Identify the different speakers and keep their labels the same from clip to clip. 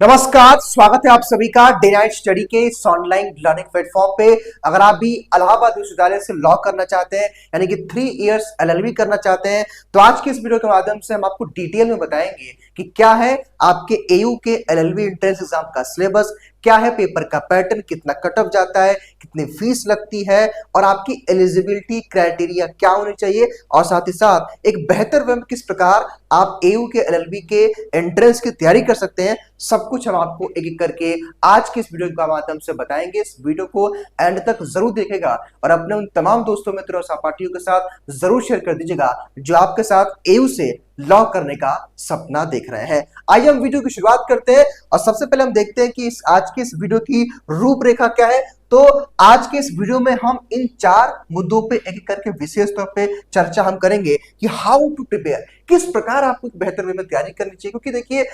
Speaker 1: नमस्कार, स्वागत है आप सभी का डे नाइट स्टडी के इस ऑनलाइन लर्निंग प्लेटफॉर्म पे। अगर आप भी इलाहाबाद विश्वविद्यालय से लॉ करना चाहते हैं यानी कि 3 इयर्स एलएलबी करना चाहते हैं तो आज की इस वीडियो के माध्यम से हम आपको डिटेल में बताएंगे कि क्या है आपके एयू के एलएलबी एंट्रेंस एग्जाम का सिलेबस, क्या है पेपर का पैटर्न, कितना कट ऑफ जाता है, कितनी फीस लगती है और आपकी एलिजिबिलिटी क्राइटेरिया क्या होनी चाहिए और साथ ही साथ एक बेहतर वे में किस प्रकार आप एयू के एलएलबी के एंट्रेंस की तैयारी कर सकते हैं। सब कुछ हम आपको एक एक करके आज के इस वीडियो के माध्यम से बताएंगे। इस वीडियो को एंड तक जरूर देखेगा और अपने उन तमाम दोस्तों मित्रों और सहपाठियों के साथ जरूर शेयर कर दीजिएगा जो आपके साथ एयू से लॉ करने का सपना देख रहे हैं। आइए हम वीडियो की शुरुआत करते हैं और सबसे पहले हम देखते हैं कि आज की इस वीडियो की रूपरेखा क्या है। तो आज के इस वीडियो में हम इन 4 मुद्दों पे एक एक करके विशेष तौर पे चर्चा हम करेंगे कि हाउ टू प्रिपेयर, किस प्रकार आपको बेहतर वे में तैयारी करनी चाहिए। क्योंकि देखिए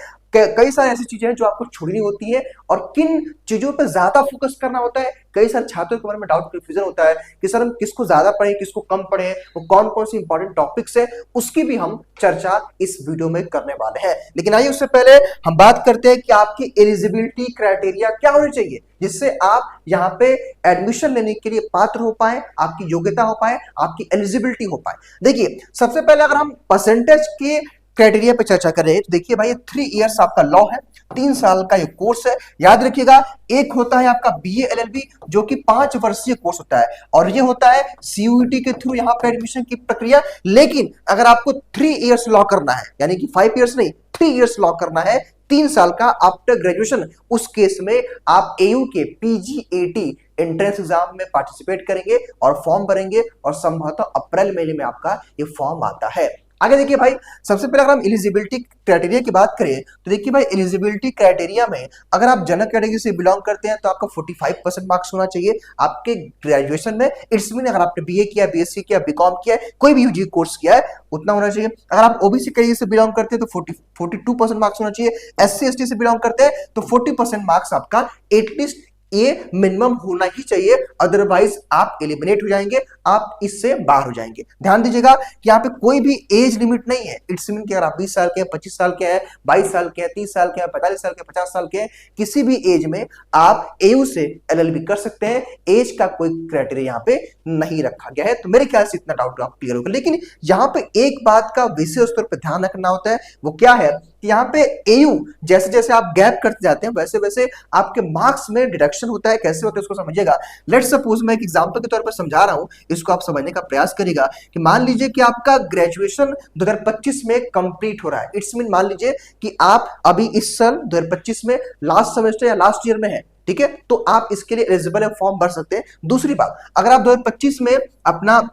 Speaker 1: कई सारी ऐसी चीजें हैं जो आपको छोड़नी होती है और किन चीजों पे ज्यादा फोकस करना होता है। कई सारे छात्रों के बारे में डाउट कंफ्यूजन होता है कि सर हम किसको ज्यादा पढ़ें, किसको कम पढ़ें, वो कौन कौन सी इंपॉर्टेंट टॉपिक्स है, उसकी भी हम चर्चा इस वीडियो में करने वाले हैं। लेकिन आइए उससे पहले हम बात करते हैं कि आपकी एलिजिबिलिटी क्राइटेरिया क्या होनी चाहिए जिससे आप यहाँ पे एडमिशन लेने के लिए पात्र हो पाए, आपकी योग्यता हो पाए, आपकी एलिजिबिलिटी हो पाए। देखिए सबसे पहले अगर हम परसेंटेज के क्राइटेरिया पे चर्चा करें तो देखिए भाई 3 इयर्स आपका लॉ है, 3 साल का ये कोर्स है। याद रखिएगा एक होता है आपका बीए एलएलबी जो कि 5 वर्षीय कोर्स होता है और ये होता है सीयूईटी के थ्रू यहाँ पे एडमिशन की प्रक्रिया। लेकिन अगर आपको 3 इयर्स लॉ करना है यानी कि 5 इयर्स नहीं 3 इयर्स लॉ करना है, 3 साल का आफ्टर ग्रेजुएशन, उस केस में आप एयू के पीजीएटी एंट्रेंस एग्जाम में पार्टिसिपेट करेंगे और फॉर्म भरेंगे और संभवतः अप्रैल महीने में आपका ये फॉर्म आता है। आगे देखिए भाई सबसे पहले अगर हम एलिजिबिलिटी क्राइटेरिया की बात करें तो देखिए भाई एलिजिबिलिटी क्राइटेरिया में अगर आप जनरल कैटेगरी से बिलोंग करते हैं तो आपका 45% मार्क्स होना चाहिए आपके ग्रेजुएशन में। इट्स मीन अगर आपने बीए किया, बीएससी किया, बीकॉम किया, कोई भी यूजी कोर्स किया है उतना होना चाहिए। अगर आप ओबीसी कैटेगरी से बिलोंग करते हैं तो 42% मार्क्स होना चाहिए। एससी एसटी से बिलोंग करते हैं तो 40% मार्क्स आपका एटलीस्ट ये मिनिमम होना ही चाहिए, अदरवाइज आप एलिमिनेट हो जाएंगे, आप इससे बाहर हो जाएंगे। ध्यान दीजिएगा कि यहाँ पे कोई भी एज लिमिट नहीं है। इट्स मीन कि अगर आप 20 साल के हैं, 25 साल के हैं, 22 साल के हैं, 30 साल के हैं, 45 साल के, 50 साल के हैं, किसी भी एज में आप एयू से एलएलबी कर सकते हैं। एज का कोई क्राइटेरिया यहाँ पे नहीं रखा गया है। तो मेरे ख्याल से इतना डाउट आप क्लियर होगा। लेकिन यहाँ पे एक बात का विशेष तौर पर ध्यान रखना होता है, वो क्या है कि यहाँ पे एयू जैसे जैसे आप गैप करते जाते हैं वैसे वैसे आपके मार्क्स में डिडक्शन होता है। कैसे होता है उसको समझिएगा। लेट्स सपोज मैं एक एग्जांपल के तौर पर समझा रहा हूं, इसको आप समझने का प्रयास करिएगा कि मान लीजिए कि आपका ग्रेजुएशन 2025 में कंप्लीट हो रहा है। इट्स मीन मान लीजिए कि आप अभी इस साल 2025 में लास्ट सेमेस्टर या लास्ट ईयर में है, ठीक है, तो आप इसके लिए एलिजिबल है, फॉर्म भर सकते हैं। दूसरी बात, अगर आप 2025 में अपना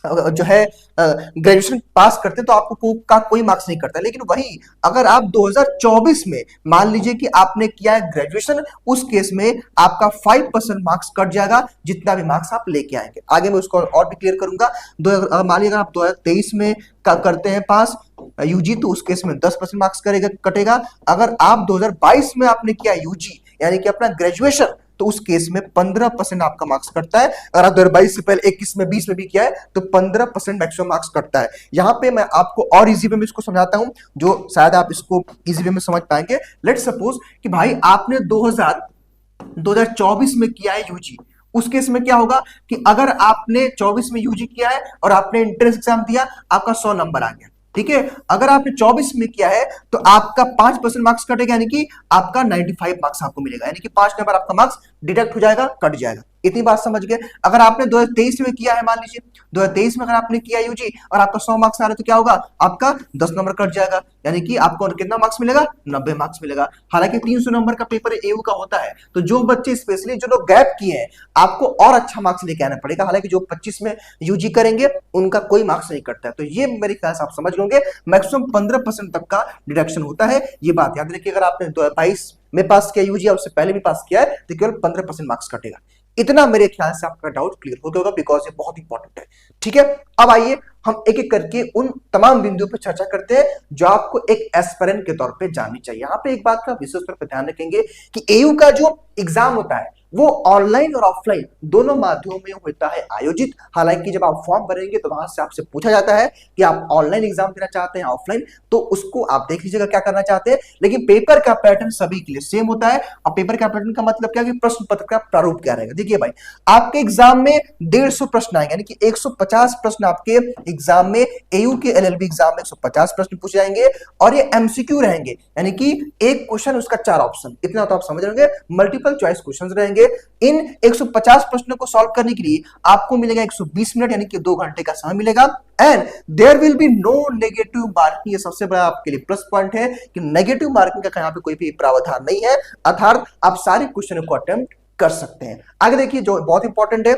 Speaker 1: जो है ग्रेजुएशन पास करते तो आपको का कोई मार्क्स नहीं करता। लेकिन वही अगर आप 2024 में मान लीजिए कि आपने किया है ग्रेजुएशन, उस केस में आपका 5% मार्क्स कट जाएगा जितना भी मार्क्स आप लेके आएंगे। आगे मैं उसको और भी क्लियर करूंगा। मान लीजिए आप 2023 में करते हैं पास यूजी तो उस केस में 10% मार्क्स कटेगा। अगर आप 2022 में आपने किया यूजी यानी कि अपना ग्रेजुएशन तो उस केस में 15% आपका मार्क्स कटता है। अगर आप 2022 से पहले 21 में 20 में भी किया है तो 15% मैक्सिमम मार्क्स कटता है। यहां पे मैं आपको और इजी वे में इसको समझाता हूं जो शायद आप इसको इजी वे में समझ पाएंगे। लेट्स सपोज कि भाई आपने 2024 में किया है यूजी, उस केस में क्या होगा कि अगर आपने 24 में यूजी किया है और आपने एंट्रेंस एग्जाम दिया, आपका 100 नंबर आ गया, ठीक है। अगर आपने 24 में किया है तो आपका 5% मार्क्स कटेगा यानी कि आपका 95 मार्क्स आपको मिलेगा, यानी कि 5 नंबर आपका मार्क्स डिडक्ट हो जाएगा, कट जाएगा। इतनी बात समझ गए। अगर आपने 2023 में किया है, मान लीजिए 2023 में अगर आपने किया यूजी और आपका 100 मार्क्स आ रहा है तो क्या होगा, आपका 10 नंबर कट जाएगा, यानी कि आपको कितना मार्क्स मिलेगा, 90 मार्क्स मिलेगा। हालांकि 300 नंबर का पेपर एयू का होता है तो जो बच्चे स्पेशली जो लोग गैप किए हैं आपको और अच्छा मार्क्स लेके आना पड़ेगा। हालांकि जो 25 में यूजी करेंगे उनका कोई मार्क्स नहीं कटता है। तो ये मेरे ख्याल से आप समझ लोगे, मैक्सिमम 15% तक का डिडक्शन होता है। ये बात याद रखिए। अगर आपने 2022 में पास किया यूजी और उससे पहले भी पास किया है तो केवल 15% मार्क्स कटेगा। इतना मेरे ख्याल से आपका डाउट क्लियर हो गया होगा बिकॉज ये बहुत इंपॉर्टेंट है, ठीक है। अब आइए हम एक एक करके उन तमाम बिंदुओं पर चर्चा करते हैं जो आपको एक एस्पिरेंट के तौर पे जाननी चाहिए। यहाँ पे एक बात का विशेष तौर पर ध्यान रखेंगे कि एयू का जो एग्जाम होता है वो ऑनलाइन और ऑफलाइन दोनों माध्यमों में होता है आयोजित। हालांकि जब आप फॉर्म भरेंगे तो वहां से आपसे पूछा जाता है कि आप ऑनलाइन एग्जाम देना चाहते हैं ऑफलाइन, तो उसको आप देख लीजिएगा क्या करना चाहते हैं। लेकिन पेपर का पैटर्न सभी के लिए सेम होता है। अब पेपर का पैटर्न का मतलब क्या है कि प्रश्न पत्र का प्रारूप क्या रहेगा। देखिए भाई, आपके एग्जाम में 150 प्रश्न आएंगे, यानी कि 150 प्रश्न आपके एग्जाम में, एयू के एलएलबी एग्जाम में 150 प्रश्न पूछे जाएंगे और ये एमसीक्यू रहेंगे, यानी कि एक क्वेश्चन उसका 4 ऑप्शन, इतना तो आप समझ रहे, मल्टीपल चॉइस क्वेश्चंस रहेंगे। इन 150 प्रश्नों को सॉल्व करने के लिए आपको मिलेगा 120 मिनट, यानी कि 2 घंटे का समय मिलेगा। And there will be no negative marking. ये सबसे बड़ा आपके लिए प्लस पॉइंट है कि नेगेटिव मार्किंग का यहाँ पे कोई भी प्रावधान नहीं है, अर्थात आप सारे क्वेश्चन को अटेम्प्ट कर सकते हैं। आगे देखिए, जो बहुत इंपॉर्टेंट है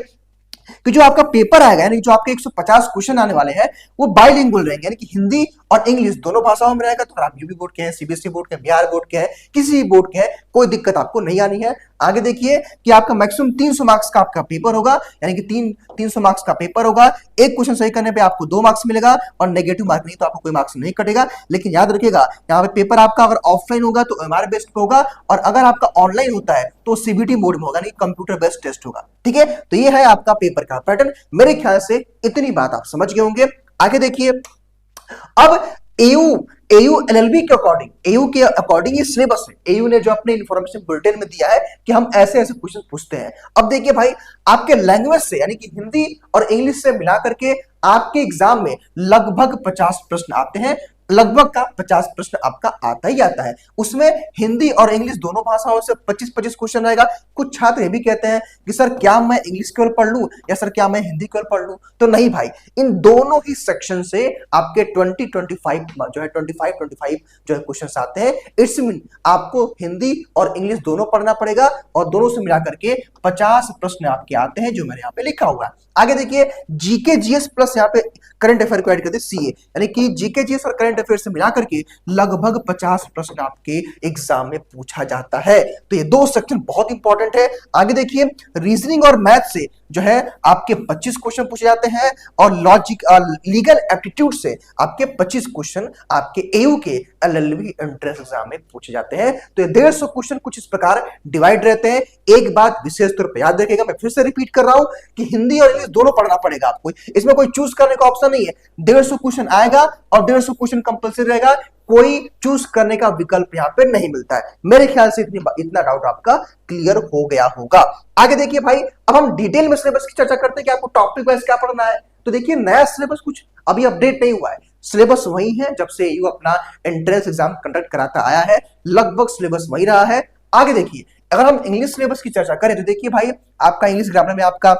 Speaker 1: कि जो आपका पेपर आएगा, यानी जो आपके 150 क्वेश्चन आने वाले हैं वो बाइलिंगुअल रहेंगे, यानी कि हिंदी और इंग्लिश दोनों भाषाओं में रहेगा। तो आप यूपी बोर्ड के हैं, सीबीएसई बोर्ड के हैं, बिहार बोर्ड के हैं, किसी भी बोर्ड के हैं, कोई दिक्कत आपको नहीं आनी है। आगे देखिए कि आपका मैक्सिमम 300 मार्क्स का आपका पेपर होगा, यानी कि 300 मार्क्स का पेपर होगा। एक क्वेश्चन सही करने पे आपको 2 मार्क्स मिलेगा और नेगेटिव मार्क नहीं तो आपको कोई मार्क्स नहीं कटेगा। लेकिन याद रखिएगा, यहाँ पे पेपर आपका अगर ऑफलाइन होगा तो एमआर बेस्ड पे होगा, और अगर आपका ऑनलाइन होता है तो सीबीटी मोड में होगा, यानी कंप्यूटर बेस्ड टेस्ट होगा। ठीक है, तो ये है आपका पेपर का पैटर्न। मेरे ख्याल से इतनी बात आप समझ गए होंगे। आगे देखिए, अब एयू एलएलबी के अकॉर्डिंग, एयू के अकॉर्डिंग ये सिलेबस है। एयू ने जो अपने इंफॉर्मेशन बुलेटिन में दिया है कि हम ऐसे ऐसे क्वेश्चन पूछते हैं। अब देखिए भाई, आपके लैंग्वेज से, यानी कि हिंदी और इंग्लिश से मिला करके आपके एग्जाम में लगभग 50 प्रश्न आते हैं। लगभग का 50 प्रश्न आपका आता ही आता है। उसमें हिंदी और इंग्लिश दोनों भाषाओं से 25-25 क्वेश्चन रहेगा। कुछ छात्र ये भी कहते हैं कि सर क्या मैं इंग्लिश केवल पढ़ लूं या सर क्या मैं हिंदी केवल पढ़ लूं? तो नहीं भाई, इन दोनों ही सेक्शन से आपके 25 जो है 25 जो है क्वेश्चन आते हैं। इट्स मीन आपको हिंदी और इंग्लिश दोनों पढ़ना पड़ेगा और दोनों से मिला करके 50 प्रश्न आपके आते हैं, जो मैंने यहाँ पे लिखा हुआ है। आगे देखिए, जीके जीएस प्लस यहाँ पे करंट अफेयर को ऐड करते सीए, यानी कि जीके जीएस और करंट अफेयर से मिलाकर के लगभग 50 प्रश्न आपके एग्जाम में पूछा जाता है। तो ये 2 सेक्शन बहुत इंपॉर्टेंट है। आगे देखिए, रीजनिंग और मैथ से जो है आपके 25 क्वेश्चन पूछे जाते हैं और लॉजिक लीगल एप्टीट्यूड से आपके 25 क्वेश्चन आपके एयू के एलएलबी एंट्रेंस एग्जाम में पूछे जाते हैं। तो ये 150 क्वेश्चन कुछ इस प्रकार डिवाइड रहते हैं। एक बात विशेष तौर पर याद रखिएगा, मैं फिर से रिपीट कर रहा हूं कि हिंदी और इंग्लिश दोनों पढ़ना पड़ेगा आपको, इसमें कोई चूज करने का ऑप्शन नहीं है। 150 क्वेश्चन आएगा और 150 क्वेश्चन कंपलसरी रहेगा, कोई चूज करने का विकल्प यहाँ पे नहीं मिलता है। मेरे ख्याल से इतना डाउट आपका क्लियर हो गया होगा। आगे देखिए भाई, अब हम डिटेल में सिलेबस की चर्चा करते हैं कि आपको टॉपिक वाइज क्या पढ़ना है। तो देखिए, नया सिलेबस कुछ अभी अपडेट नहीं हुआ है, सिलेबस वही है जब से एयू अपना एंट्रेंस एग्जाम कंडक्ट कराता आया है, लगभग सिलेबस वही रहा है। आगे देखिए, अगर हम इंग्लिश सिलेबस की चर्चा करें तो देखिए भाई, आपका इंग्लिश ग्रामर में आपका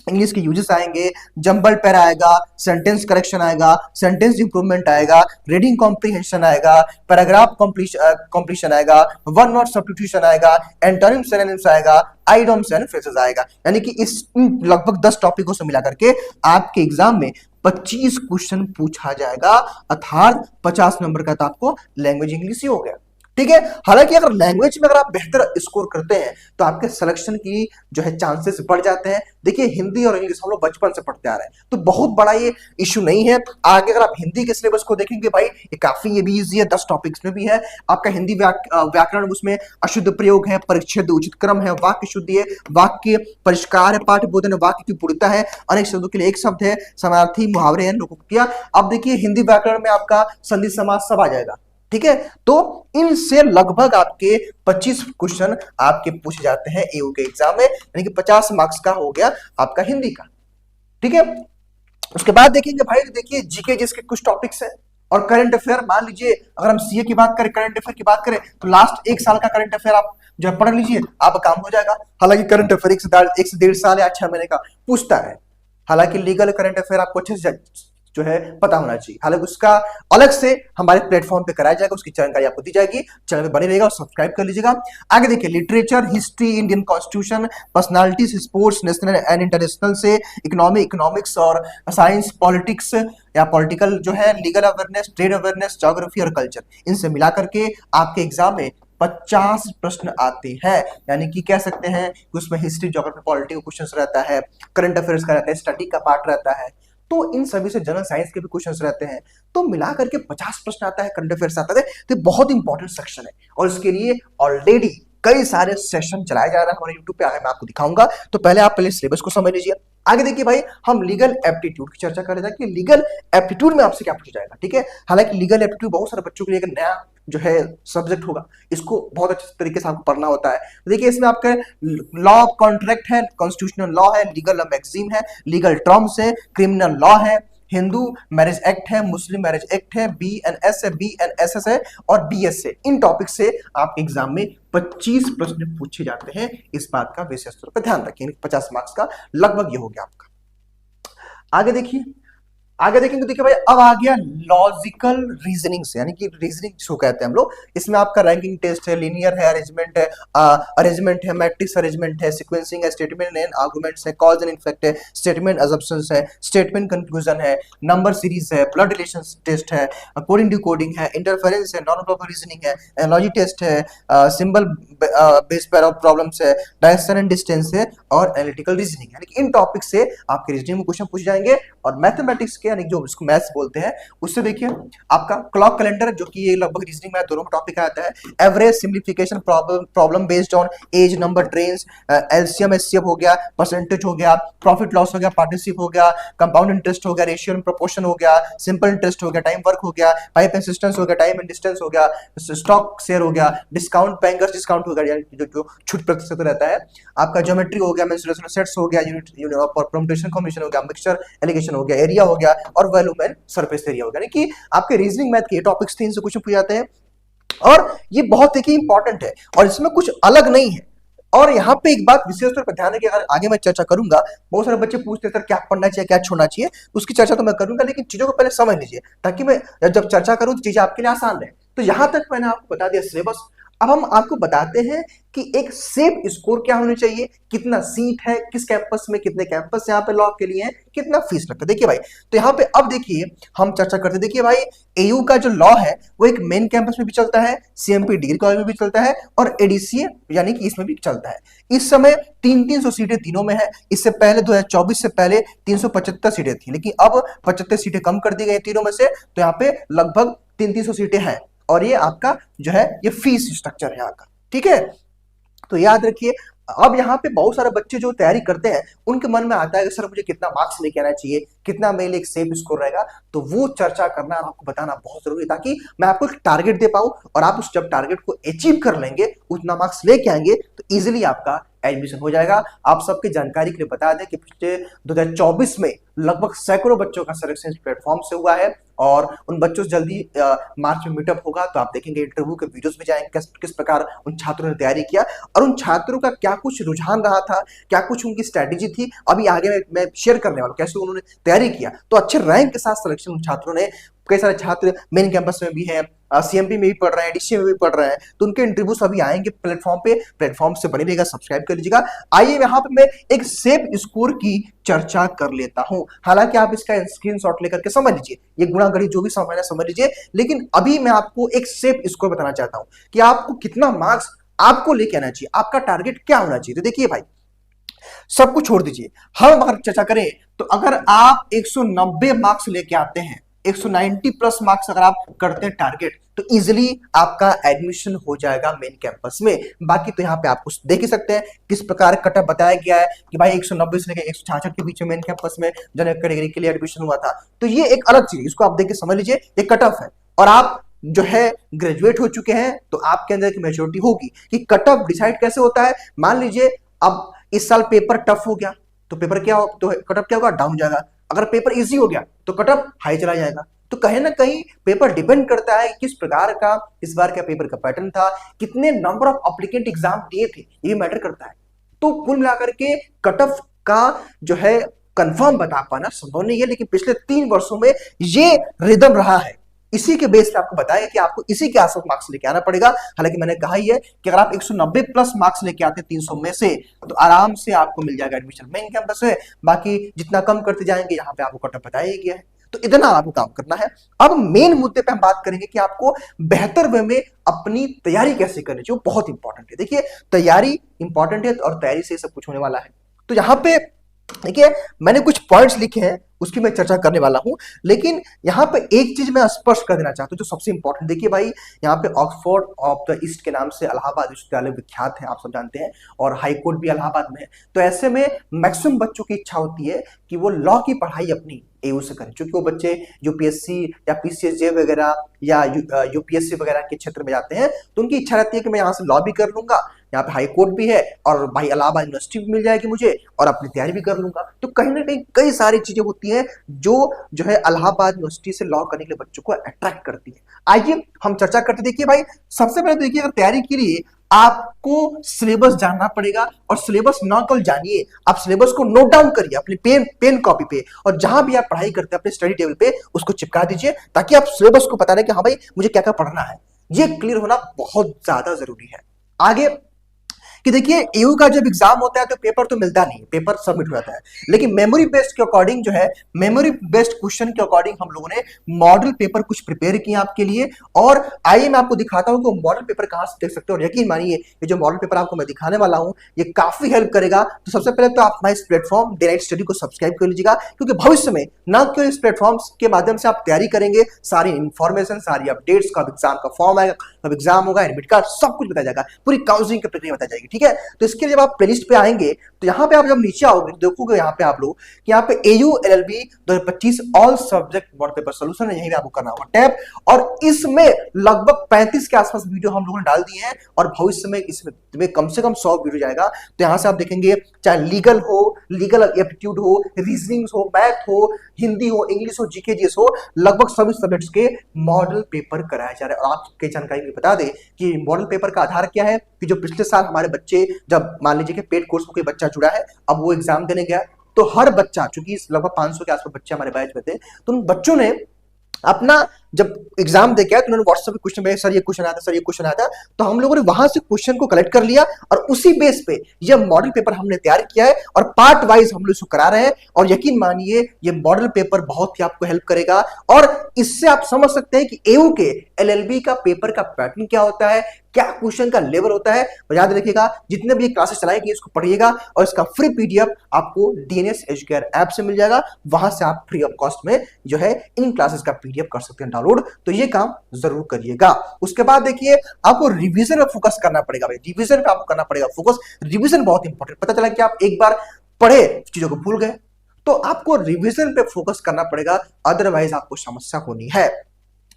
Speaker 1: इंग्लिश के यूजेस आएंगे, जंबल पैर आएगा, सेंटेंस करेक्शन आएगा, सेंटेंस इंप्रूवमेंट आएगा, रीडिंग कॉम्प्रिहेंशन आएगा, पैराग्राफ कंप्लीशन आएगा, वन वर्ड सब्स्टिट्यूशन आएगा, एंटोनिम सिनोनिम्स आएगा, आइडियम्स एंड फ्रेजेस आएगा। यानी कि इस लगभग 10 टॉपिकों से मिला करके आपके एग्जाम में 25 क्वेश्चन पूछा जाएगा, अर्थात 50 नंबर का तो आपको लैंग्वेज इंग्लिश ही हो गया। ठीक है, हालांकि अगर लैंग्वेज में अगर आप बेहतर स्कोर करते हैं तो आपके सिलेक्शन की जो है चांसेस बढ़ जाते हैं। देखिए, हिंदी और इंग्लिश हम लोग बचपन से पढ़ते आ रहे हैं, तो बहुत बड़ा ये इश्यू नहीं है। आगे अगर आप हिंदी के सिलेबस को देखेंगे भाई, ये काफी ये भी इजी है, 10 टॉपिक्स में भी है। आपका हिंदी व्याकरण, उसमें अशुद्ध प्रयोग है, परिच्छेद, उचित क्रम है, वाक्य शुद्धि है, वाक्य परिष्कार है, पाठ बोधन है, वाक्य की पूर्णता है, अनेक शब्दों के लिए एक शब्द है, समानार्थी, मुहावरे हैं, लोकोक्तियां। अब देखिए, हिंदी व्याकरण में आपका संधि समास सब आ जाएगा। ठीक है, तो इनसे लगभग आपके 25 क्वेश्चन आपके पूछे जाते हैं एयू के एग्जाम में, यानी कि 50 मार्क्स का हो गया आपका हिंदी का। ठीक है, उसके बाद देखेंगे भाई, देखिए जीके जिसके कुछ टॉपिक्स है और करंट अफेयर। मान लीजिए अगर हम सीए की बात करें, करंट अफेयर की बात करें, तो लास्ट 1 साल का करंट अफेयर आप जो पढ़ लीजिए, आप काम हो जाएगा। हालांकि करंट अफेयर 1 से 1.5 साल या 6 महीने का पूछता है। हालांकि लीगल करंट अफेयर आपको अच्छे से जो है पता होना चाहिए, हालांकि उसका अलग से हमारे प्लेटफॉर्म पे कराया जाएगा, उसकी जानकारी आपको दी जाएगी। चैनल में बने रहेगा और सब्सक्राइब कर लीजिएगा। आगे देखिए, literature, history, Indian constitution, personalities, sports, national and international से इकोनॉमिक्स और साइंस, पॉलिटिक्स या पॉलिटिकल जो है, legal awareness, trade awareness, geography और कल्चर, इनसे मिला करके आपके एग्जाम में 50 प्रश्न आते हैं। यानी कि कह सकते हैं कि उसमें हिस्ट्री, ज्योग्राफी, पॉलिटी का क्वेश्चन रहता है, करंट अफेयर्स का रहता है, स्टडी का पार्ट रहता है, तो इन सभी से जनरल साइंस के भी क्वेश्चंस रहते हैं। तो मिला करके 50 प्रश्न आता है, करंट अफेयर्स आता है। तो ये बहुत इंपॉर्टेंट सेक्शन है और इसके लिए ऑलरेडी कई सारे सेशन चलाए जा रहे हैं हमारे यूट्यूब पे, आगे मैं आपको दिखाऊंगा। तो पहले आप पहले सिलेबस को समझ लीजिए। आगे देखिए भाई, हम लीगल एप्टीट्यूड की चर्चा कर रहे थे कि लीगल एप्टीट्यूड में आपसे क्या पूछा जाएगा, ठीक है। हालांकि लीगल एप्टीट्यूड बहुत सारे बच्चों के लिए एक नया जो है सब्जेक्ट होगा, इसको बहुत अच्छे तरीके से आपको पढ़ना होता है। देखिए इसमें आपका लॉ ऑफ कॉन्ट्रैक्ट है, कॉन्स्टिट्यूशनल लॉ है, लीगल मैगजीन है, लीगल टर्म्स है, क्रिमिनल लॉ है, हिंदू मैरिज एक्ट है, मुस्लिम मैरिज एक्ट है, BNS है, BNSS है और BS है। इन टॉपिक से आपके एग्जाम में 25 प्रश्न पूछे जाते हैं। इस बात का विशेष तौर पर ध्यान रखें, 50 मार्क्स का लगभग ये हो गया आपका। आगे देखिए, आगे देखेंगे, देखिए भाई अब आ गया लॉजिकल रीजनिंग से, यानी कि रीजनिंग जिसको कहते हैं हम लोग। इसमें आपका रैंकिंग टेस्ट है, लीनियर है, अरेंजमेंट है, मैट्रिक्स अरेंजमेंट है, सीक्वेंसिंग है, स्टेटमेंट एंड आर्गुमेंट्स है, कॉज एंड इफेक्ट है, स्टेटमेंट अजम्पशंस है, स्टेटमेंट कंक्लूजन है, नंबर सीरीज है, ब्लड रिलेशन टेस्ट है, कोडिंग डिकोडिंग है, इंटरफेरेंस है, नॉन प्रॉपर रीजनिंग है, एनालॉजी टेस्ट है, सिंबल बेस्ड प्रॉब्लम्स है, डायरेक्शन एंड डिस्टेंस है और एनालिटिकल रीजनिंग। यानी कि इन टॉपिक से आपके रीजनिंग में क्वेश्चन पूछे जाएंगे। और मैथमेटिक्स के यानी जो इसको मैथ्स बोलते हैं, उससे देखिए आपका क्लॉक कैलेंडर, जो कि ये लगभग रीजनिंग में दोनों में टॉपिक आता है, average simplification problem based on age number trains, LCM HCF हो गया, परसेंटेज हो गया, प्रॉफिट लॉस हो गया, पार्टनरशिप हो गया, कंपाउंड इंटरेस्ट हो गया, रेशियो एंड प्रोपोर्शन हो गया, सिंपल इंटरेस्ट हो गया, टाइम वर्क हो गया, पाइप एंड सिस्टम्स हो गया, टाइम एंड डिस्टेंस हो गया, स्टॉक शेयर हो गया, डिस्काउंट बैंकर्स डिस्काउंट हो गया, जो छूट प्रतिशत रहता है, आपका ज्योमेट्री हो गया, मेंसुरेशन सेट्स हो गया, यूनिट परम्यूटेशन कॉम्बिनेशन हो गया, मिक्सचर एलिगेशन हो गया, एरिया हो गया और वॉल्यूम एंड सरफेस एरिया हो गया। यानी कि आपके रीजनिंग मैथ के टॉपिक्स 3 से क्वेश्चन पूछे जाते हैं और ये बहुत ही इंपॉर्टेंट है और इसमें कुछ अलग नहीं है। और यहाँ पे एक बात विशेष तौर पर ध्यान है कि अगर आगे मैं चर्चा करूंगा, बहुत सारे बच्चे पूछते हैं सर क्या पढ़ना चाहिए, क्या छोड़ना चाहिए, उसकी चर्चा तो मैं करूंगा, लेकिन चीजों को पहले समझ लीजिए ताकि मैं जब चर्चा करूं तो चीजें आपके लिए आसान रहे। तो यहां तक मैंने आपको बता दिया सिलेबस। अब हम आपको बताते हैं कि एक सेफ स्कोर क्या होना चाहिए, कितना सीट है, किस कैंपस में कितने कैंपस यहाँ पे लॉ के लिए है, कितना फीस लगता है। देखिए भाई, तो यहाँ पे अब देखिए हम चर्चा करते हैं। देखिए भाई, एयू का जो लॉ है वो एक मेन कैंपस में भी चलता है, CMP डिग्री कॉलेज में भी चलता है और ADCA यानी कि इसमें भी चलता है। इस समय 300 सीटें तीनों में है। इससे पहले 2024 से पहले 375 सीटें थी, लेकिन अब 75 सीटें कम कर दी गई तीनों में से, तो यहाँ पे लगभग 300 सीटें हैं। और ये आपका जो है ये फीस स्ट्रक्चर है यहाँ का, ठीक है। तो याद रखिए, अब यहाँ पे बहुत सारे बच्चे जो तैयारी करते हैं उनके मन में आता है कि सर मुझे कितना मार्क्स लेके आना चाहिए, कितना मेरे लिए एक सेफ स्कोर रहेगा। तो वो चर्चा करना और आपको बताना बहुत जरूरी है ताकि मैं आपको एक टारगेट दे पाऊं और आप उस जब टारगेट को अचीव कर लेंगे, उतना मार्क्स लेके आएंगे, तो इजीली आपका एडमिशन हो जाएगा। आप सबकी जानकारी के लिए बता दें कि पिछले 2024 में लगभग सैकड़ों बच्चों का सिलेक्शन प्लेटफॉर्म से हुआ है और उन बच्चों से जल्दी मार्च में मीटअप होगा। तो आप देखेंगे इंटरव्यू के वीडियोस भी जाएंगे किस प्रकार उन छात्रों ने तैयारी किया और उन छात्रों का क्या कुछ रुझान रहा था, क्या कुछ उनकी स्ट्रैटेजी थी, अभी आगे मैं शेयर करने वाला हूं कैसे उन्होंने तैयारी किया। तो अच्छे रैंक के साथ सिलेक्शन उन छात्रों ने, कई सारे छात्र मेन कैंपस में भी हैं, CMP में भी पढ़ रहे हैं, ADCA में भी पढ़ रहे हैं, तो उनके इंटरव्यूज अभी आएंगे प्लेटफॉर्म पे। प्लेटफॉर्म से बने रहेगा, सब्सक्राइब कर लीजिएगा। आइए यहाँ पे मैं एक सेफ स्कोर की चर्चा कर लेता हूं। हालांकि आप इसका स्क्रीनशॉट लेकर के समझ लीजिए, ये गुणागणित जो भी समझना समझ लीजिए, लेकिन अभी मैं आपको एक सेफ स्कोर बताना चाहता हूं कि आपको कितना मार्क्स आपको लेके आना चाहिए, आपका टारगेट क्या होना चाहिए। तो देखिए भाई, सब कुछ छोड़ दीजिए, हम अगर चर्चा करें तो अगर आप 190 मार्क्स लेके आते हैं, 190 प्लस मार्क्स अगर आप करते हैं टारगेट, तो इजीली आपका एडमिशन हो जाएगा मेन कैंपस में। बाकी तो यहाँ पे आप कुछ देख ही सकते हैं किस प्रकार कटअप बताया गया है कि भाई 190 से लेकर 166 के बीच में मेन कैंपस में जनरल कैटेगरी के लिए एडमिशन हुआ था। तो ये एक अलग चीज, इसको आप देख के समझ लीजिए, ये कटअप है और आप जो है ग्रेजुएट हो चुके हैं तो आपके अंदर की मैच्योरिटी होगी कि कटअप डिसाइड कैसे होता है। मान लीजिए अब इस साल पेपर टफ हो गया तो पेपर क्या हो, तो कटअप क्या होगा, डाउन जाएगा। अगर पेपर इजी हो गया तो कटअप हाई चला जाएगा। तो कहीं ना कहीं पेपर डिपेंड करता है किस प्रकार का इस बार का पेपर का पैटर्न था, कितने नंबर ऑफ एप्लीकेंट एग्जाम दिए थे, ये मैटर करता है। तो कुल मिलाकर के कटअप का जो है कंफर्म बता पाना संभव नहीं है, लेकिन पिछले 3 वर्षों में ये रिदम रहा है। इसी के बेस पे आपको बताया कि आपको इसी के आसपास मार्क्स लेके आना पड़ेगा। हालांकि मैंने कहा ही है कि अगर आप 190 प्लस मार्क्स लेके आते हैं 300 में से, तो आराम से आपको मिल जाएगा एडमिशन मेन कैंपस में। बाकी जितना कम करते जाएंगे, यहाँ पे आपको कटअप बताया गया है, तो इतना आपको काम करना है। अब मेन मुद्दे पे हम बात करेंगे कि आपको बेहतर वे में अपनी तैयारी कैसे करनी चाहिए, वो बहुत इंपॉर्टेंट है। देखिए, तैयारी इंपॉर्टेंट है और तैयारी से सब कुछ होने वाला है। तो यहाँ पे देखिए मैंने कुछ पॉइंट्स लिखे हैं, उसकी मैं चर्चा करने वाला हूं। लेकिन यहाँ पे एक चीज मैं स्पष्ट कर देना चाहता हूँ जो सबसे इंपॉर्टेंट। देखिए भाई, यहाँ पे ऑक्सफोर्ड ऑफ द ईस्ट के नाम से इलाहाबाद विश्वविद्यालय विख्यात है, आप सब जानते हैं, और हाई कोर्ट भी इलाहाबाद में है। तो ऐसे में मैक्सिमम बच्चों की इच्छा होती है कि वो लॉ की पढ़ाई अपनी एयू से करें, क्योंकि वो बच्चे यूपीएससी या पीसीएसजे वगैरह या यूपीएससी वगैरह के क्षेत्र में जाते हैं, तो उनकी इच्छा रहती है कि मैं यहाँ से लॉ भी कर लूंगा, यहाँ पे हाई कोर्ट भी है, और भाई इलाहाबाद यूनिवर्सिटी भी मिल जाएगी मुझे, और अपनी तैयारी भी कर लूंगा। तो कहीं ना कहीं कई सारी चीजें होती हैं जो है इलाहाबाद यूनिवर्सिटी से लॉ करने के लिए बच्चों को अट्रैक्ट करती है। आइए हम चर्चा करते। देखिए भाई, सबसे पहले देखिए, अगर तैयारी के लिए आपको सिलेबस जानना पड़ेगा, और सिलेबस ना केवल जानिए, आप सिलेबस को नोट डाउन करिए अपने पेन कॉपी पे, और जहां भी आप पढ़ाई करते हैं अपने स्टडी टेबल पे उसको चिपका दीजिए, ताकि आप सिलेबस को पता रहे कि हाँ भाई मुझे क्या क्या पढ़ना है। ये क्लियर होना बहुत ज्यादा जरूरी है। आगे कि देखिए, एयू का जब एग्जाम होता है तो पेपर तो मिलता नहीं, पेपर सबमिट हो जाता है, लेकिन मेमोरी बेस्ड के अकॉर्डिंग जो है, मेमोरी बेस्ड क्वेश्चन के अकॉर्डिंग हम लोगों ने मॉडल पेपर कुछ प्रिपेयर किए आपके लिए। और आइए मैं आपको दिखाता हूं कि मॉडल पेपर कहां से देख सकते हो। और यकीन मानिए, ये जो मॉडल पेपर आपको मैं दिखाने वाला हूं ये काफी हेल्प करेगा। तो सबसे पहले तो आप हमारे इस प्लेटफॉर्म डे नाइट स्टडी को सब्सक्राइब कर लीजिएगा, क्योंकि भविष्य में ना केवल इस प्लेटफॉर्म के माध्यम से आप तैयारी करेंगे, सारी इंफॉर्मेशन, सारी अपडेट्स, कब एग्जाम का फॉर्म आएगा, कब एग्जाम होगा, एडमिट कार्ड, सब कुछ बताया जाएगा, पूरी काउंसलिंग की प्रक्रिया बताई जाएगी। ठीक है, तो इसके लिए जब आप प्लेलिस्ट पे आएंगे तो यहाँ पे आप जब नीचे आओगे तो देखोगे यहाँ पे आप लोग कि यहाँ पे AU LLB 2025 all subject model paper solution है, यहीं पे आपको करना होगा टैप। और इसमें लगभग 35 के आसपास वीडियो हम लोगों ने डाल दिए हैं, और भविष्य में इसमें कम से कम 100 वीडियो जाएगा। तो यहाँ से आप देखेंगे, चाहे लीगल हो, लीगल एप्टीट्यूड हो, रीजनिंग हो, मैथ हो, हिंदी हो, इंग्लिश हो, जीके जीएस हो, लगभग सभी सब्जेक्ट्स के मॉडल पेपर कराए जा रहे हैं। और आपके जानकारी में बता दें कि मॉडल पेपर का आधार क्या है, कि जो पिछले साल हमारे बच्चे, जब मान लीजिए कि पेड कोर्स में कोई बच्चा जुड़ा है, अब वो एग्जाम देने गया, तो हर बच्चा, चूंकि लगभग 500 के आसपास बच्चे हमारे बैच में थे, तो उन बच्चों ने अपना जब एग्जाम दे के आए तो उन्होंने व्हाट्सएप पे क्वेश्चन भेजा, सर ये क्वेश्चन आया था, सर ये क्वेश्चन आया था। तो हम लोगों ने वहां से क्वेश्चन को कलेक्ट कर लिया, और उसी बेस पे ये मॉडल पेपर हमने तैयार किया है, और पार्ट वाइज हम लोग इसको करा रहे हैं। और यकीन मानिए, ये मॉडल पेपर बहुत ही आपको हेल्प करेगा, और इससे आप समझ सकते हैं कि एयू के एलएलबी का पेपर का पैटर्न क्या होता है, क्या क्वेश्चन का लेवल होता है। और याद रखिएगा, जितने भी ये क्लासेस चलाएगी इसको पढ़िएगा, और इसका फ्री पीडीएफ आपको डीएनएस एजुकेयर ऐप से मिल जाएगा, वहां से आप फ्री ऑफ कॉस्ट में जो है इन क्लासेस का पीडीएफ कर सकते हैं डाउनलोड। तो ये काम जरूर करिएगा। उसके बाद देखिए, आपको रिवीजन पे फोकस करना पड़ेगा भाई, रिवीजन पे आपको करना पड़ेगा फोकस। रिवीजन बहुत इंपॉर्टेंट। पता चला कि आप एक बार पढ़े, चीजों को भूल गए, तो आपको रिवीजन पे फोकस करना पड़ेगा, अदरवाइज आपको समस्या होनी है।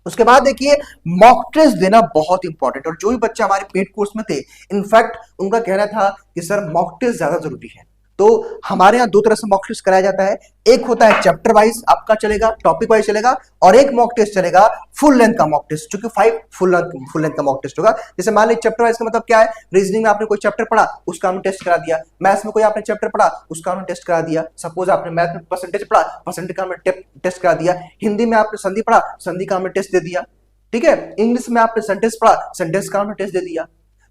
Speaker 1: उसके बाद देखिए, मॉक टेस्ट देना बहुत इंपॉर्टेंट। और जो भी बच्चे हमारे पेड कोर्स में थे, इनफैक्ट उनका कहना था कि सर मॉक टेस्ट ज्यादा जरूरी है। तो हमारे यहाँ दो तरह से मॉक टेस्ट कराया जाता है, एक होता है चैप्टर वाइज आपका चलेगा, टॉपिक वाइज चलेगा, और एक मॉक टेस्ट चलेगा फुल लेंथ का मॉक टेस्ट, जो कि 5 फुल लेंथ का मॉक टेस्ट होगा। जैसे मान लीजिए चैप्टर वाइज का मतलब क्या है, रीजनिंग में आपने कोई चैप्टर पढ़ा, उसका हमने टेस्ट करा दिया, मैथ्स में कोई आपने चैप्टर पढ़ा, उसका हमने टेस्ट करा दिया, सपोज आपने मैथ में परसेंटेज पढ़ा, परसेंटेज का हमने टेस्ट करा दिया, हिंदी में आपने संधि पढ़ा, संधि का हमने टेस्ट दे दिया, ठीक है, इंग्लिश में आपने सेंटेंस पढ़ा, सेंटेंस का हमने टेस्ट दे दिया।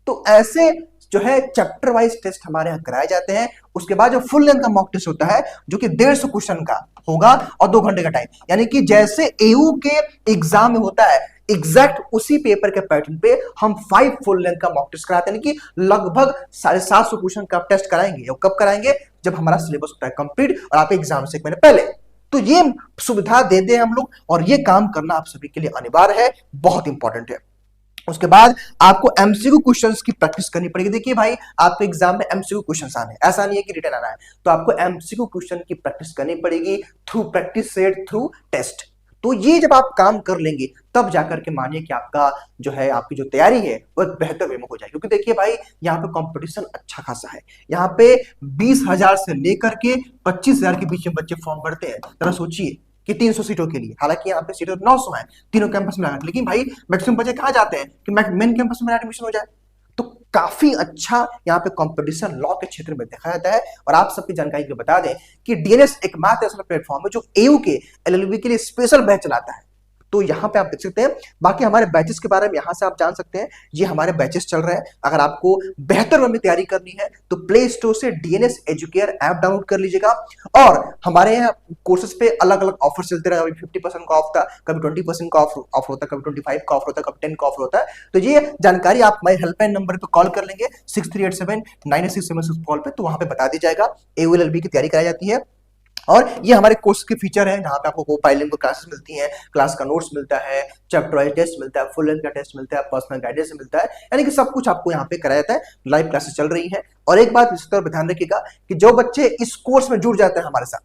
Speaker 1: तो ऐसे जो है चैप्टर वाइज टेस्ट हमारे यहाँ कराए जाते हैं। उसके बाद जो फुल लेंथ का मॉक टेस्ट होता है, जो कि 150 क्वेश्चन का होगा और 2 घंटे का टाइम, यानी कि जैसे एयू के एग्जाम में होता है, एग्जैक्ट उसी पेपर के पैटर्न पे हम 5 फुल लेंथ का मॉक टेस्ट कराते हैं, यानी कि लगभग 750 क्वेश्चन का टेस्ट कराएंगे। और कब कराएंगे, जब हमारा सिलेबस होता है कंप्लीट और आप एग्जाम से एक महीने पहले। तो ये सुविधा देते हैं हम लोग, और ये काम करना आप सभी के लिए अनिवार्य है, बहुत इंपॉर्टेंट है। उसके बाद आपको एमसीक्यू क्वेश्चंस की प्रैक्टिस करनी पड़ेगी। देखिए भाई, आपके एग्जाम में एमसीक्यू क्वेश्चंस आने हैं, ऐसा नहीं है कि रिटर्न आना है, तो आपको एमसीक्यू क्वेश्चन की प्रैक्टिस करनी पड़ेगी through practice set through test. तो ये जब आप काम कर लेंगे, तब जाकर के मानिए कि आपका जो है, आपकी जो तैयारी है वो बेहतर वे में हो जाएगी। क्योंकि देखिए भाई, यहाँ पे कंपटीशन अच्छा खासा है, यहाँ पे 20,000 से लेकर के 25,000 के बीच में बच्चे फॉर्म भरते हैं। जरा सोचिए कि 300 सीटों के लिए, हालांकि यहाँ पे सीटें 900 हैं तीनों कैंपस में, लेकिन भाई मैक्सिमम बच्चे कहाँ जाते हैं कि मेन कैंपस में एडमिशन हो जाए। तो काफी अच्छा यहाँ पे कंपटीशन लॉ के क्षेत्र में देखा जाता है। और आप सबकी जानकारी के बता दें कि डीएनएस एकमात्र ऐसा प्लेटफॉर्म है जो एयू के एलएलबी के लिए स्पेशल बैच चलाता है। तो यहाँ पे आप देख सकते हैं, बाकी हमारे बैचेस के बारे में यहाँ से आप जान सकते हैं, ये हमारे बैचेस चल रहे हैं। अगर आपको बेहतर वे में तैयारी करनी है तो प्ले स्टोर से डीएनएस एजुकेयर ऐप डाउनलोड कर लीजिएगा। और हमारे यहाँ कोर्सेज पे अलग अलग ऑफर चलते रहे, कभी 50% का ऑफ था, कभी 20% का ऑफ होता है, कभी 25 का ऑफ होता है, कभी 10 का ऑफ होता है। तो ये जानकारी आप हमारे हेल्पलाइन नंबर पे कॉल कर लेंगे 6387 98676 कॉल पे, तो वहां पे बता दी जाएगा। एयू एलएलबी की तैयारी कराई जाती है, और ये हमारे कोर्स के फीचर है जहाँ पे आपको बाइलिंगुअल क्लासेस मिलती हैं, क्लास का नोट्स मिलता है, चैप्टर वाइज टेस्ट मिलता है, फुल लेंथ का टेस्ट मिलता है, पर्सनल गाइडेंस मिलता है, यानी कि सब कुछ आपको यहाँ पे कराया जाता है। लाइव क्लासेस चल रही हैं। और एक बात इस तरह ध्यान रखिएगा कि जो बच्चे इस कोर्स में जुड़ जाते हैं हमारे साथ,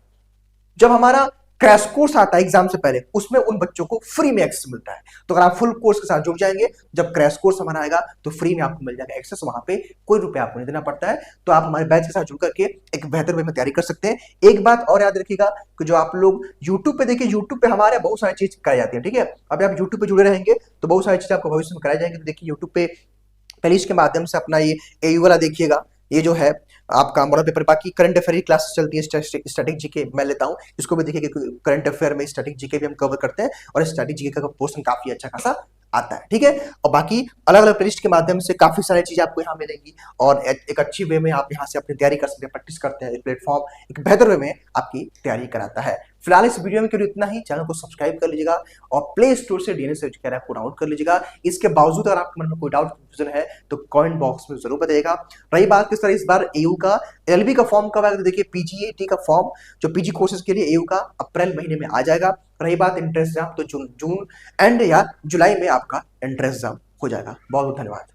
Speaker 1: जब हमारा क्रैश कोर्स आता है एग्जाम से पहले, उसमें उन बच्चों को फ्री में एक्सेस मिलता है। तो अगर आप फुल कोर्स के साथ जुड़ जाएंगे, जब क्रैश कोर्स हमारा आएगा तो फ्री में आपको मिल जाएगा एक्सेस, वहां पे कोई रुपया आपको नहीं देना पड़ता है। तो आप हमारे बैच के साथ जुड़ करके एक बेहतर वे में तैयारी कर सकते हैं। एक बात और याद रखिएगा कि जो आप लोग यूट्यूब पे देखिए, यूट्यूब पे हमारे बहुत सारी चीज कराई जाती है, ठीक है। अभी आप यूट्यूब पे जुड़े रहेंगे तो बहुत सारी चीजें आपको भविष्य में कराई जाएंगी। तो देखिए यूट्यूब पे प्लेलिस्ट के माध्यम से अपना ये एयू वाला देखिएगा, ये जो है आपका मॉडल पेपर, बाकी करंट अफेयर की क्लास चलती है, स्टैटिक जीके मैं लेता हूँ, इसको भी देखिए कि करंट अफेयर में स्टैटिक जीके भी हम कवर करते हैं और स्टैटिक जीके का पोर्शन काफी अच्छा खासा आता है, ठीक है। और बाकी अलग अलग प्लेलिस्ट के माध्यम से काफी सारी चीजें आपको यहाँ मिलेंगी और एक अच्छी वे में आप यहाँ से अपनी तैयारी कर सकते हैं, प्रैक्टिस करते हैं। प्लेटफॉर्म एक बेहतर वे में आपकी तैयारी कराता है। फिलहाल इस वीडियो में केवल इतना ही। चैनल को सब्सक्राइब कर लीजिएगा और प्ले स्टोर से डीएनएस सर्च ऐप को डाउनलोड कर लीजिएगा। इसके बावजूद अगर आपके मन में कोई डाउट कंफ्यूजन है तो कमेंट बॉक्स में जरूर बताइएगा। रही बात किस तरह इस बार एयू का एलबी का फॉर्म कब आएगा, तो देखिए पीजीएटी का फॉर्म जो पीजी कोर्सेज के लिए एयू का अप्रैल महीने में आ जाएगा। रही बात एंट्रेंस एग्जाम, तो जून एंड या जुलाई में आपका एंट्रेंस एग्जाम हो जाएगा। बहुत बहुत धन्यवाद।